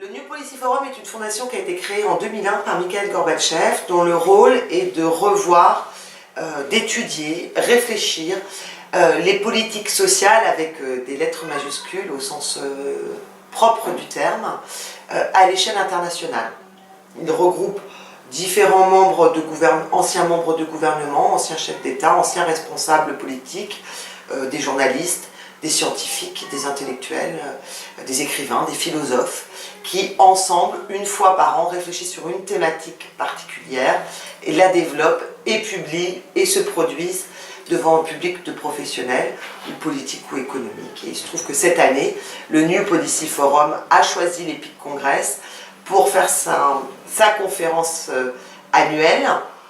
Le New Policy Forum est une fondation qui a été créée en 2001 par Mikhaïl Gorbatchev, dont le rôle est de revoir, d'étudier, réfléchir les politiques sociales avec des lettres majuscules au sens propre du terme, à l'échelle internationale. Il regroupe différents membres de anciens membres de gouvernement, anciens chefs d'État, anciens responsables politiques, des journalistes, des scientifiques, des intellectuels, des écrivains, des philosophes, qui ensemble, une fois par an, réfléchissent sur une thématique particulière et la développent et publient et se produisent devant un public de professionnels, ou politiques ou économiques. Et il se trouve que cette année, le New Policy Forum a choisi l'EPIC Congress pour faire sa conférence annuelle,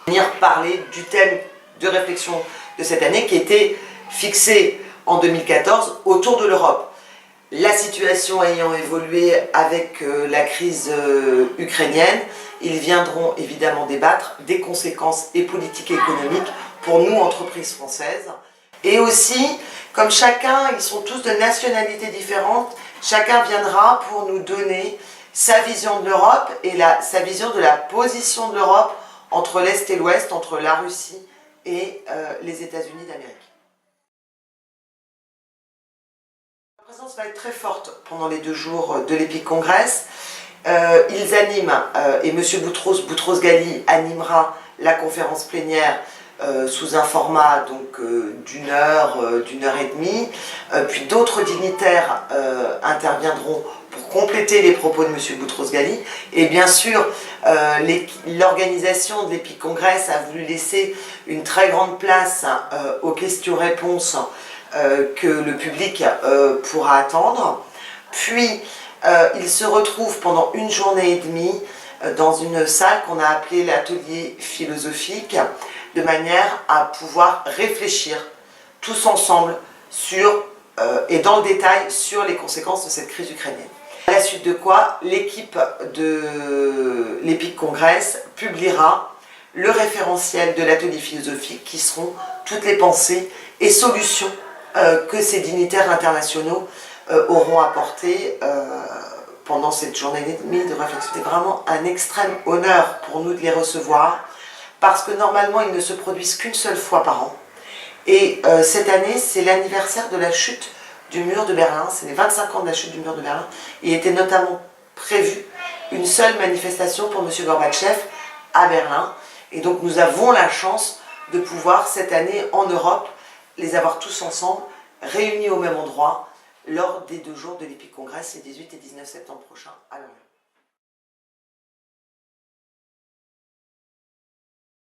venir parler du thème de réflexion de cette année qui était fixé en 2014 autour de l'Europe. La situation ayant évolué avec la crise ukrainienne, ils viendront évidemment débattre des conséquences et politiques et économiques pour nous, entreprises françaises. Et aussi, comme chacun, ils sont tous de nationalités différentes, chacun viendra pour nous donner sa vision de l'Europe et sa vision de la position de l'Europe entre l'Est et l'Ouest, entre la Russie et les États-Unis d'Amérique. La présence va être très forte pendant les 2 jours de l'EPIC Congress. Ils animent, et M. Boutros-Ghali animera la conférence plénière sous un format d'une heure et demie. Puis d'autres dignitaires interviendront pour compléter les propos de M. Boutros-Ghali. Et bien sûr, l'organisation de l'EPIC Congress a voulu laisser une très grande place aux questions-réponses que le public pourra attendre. Puis, il se retrouve pendant 1 journée et demie dans une salle qu'on a appelée l'atelier philosophique, de manière à pouvoir réfléchir tous ensemble sur, et dans le détail sur les conséquences de cette crise ukrainienne. À la suite de quoi, l'équipe de l'EPIC Congress publiera le référentiel de l'atelier philosophique qui seront toutes les pensées et solutions que ces dignitaires internationaux auront apportées pendant cette journée et demie de réflexion. C'était vraiment un extrême honneur pour nous de les recevoir, parce que normalement ils ne se produisent qu'une seule fois par an. Et cette année, c'est l'anniversaire de la chute du mur de Berlin, c'est les 25 ans de la chute du mur de Berlin. Il était notamment prévu une seule manifestation pour M. Gorbatchev à Berlin. Et donc nous avons la chance de pouvoir cette année en Europe les avoir tous ensemble, réunis au même endroit, lors des 2 jours de l'EPIC Congress, les 18 et 19 septembre prochains à Lorient.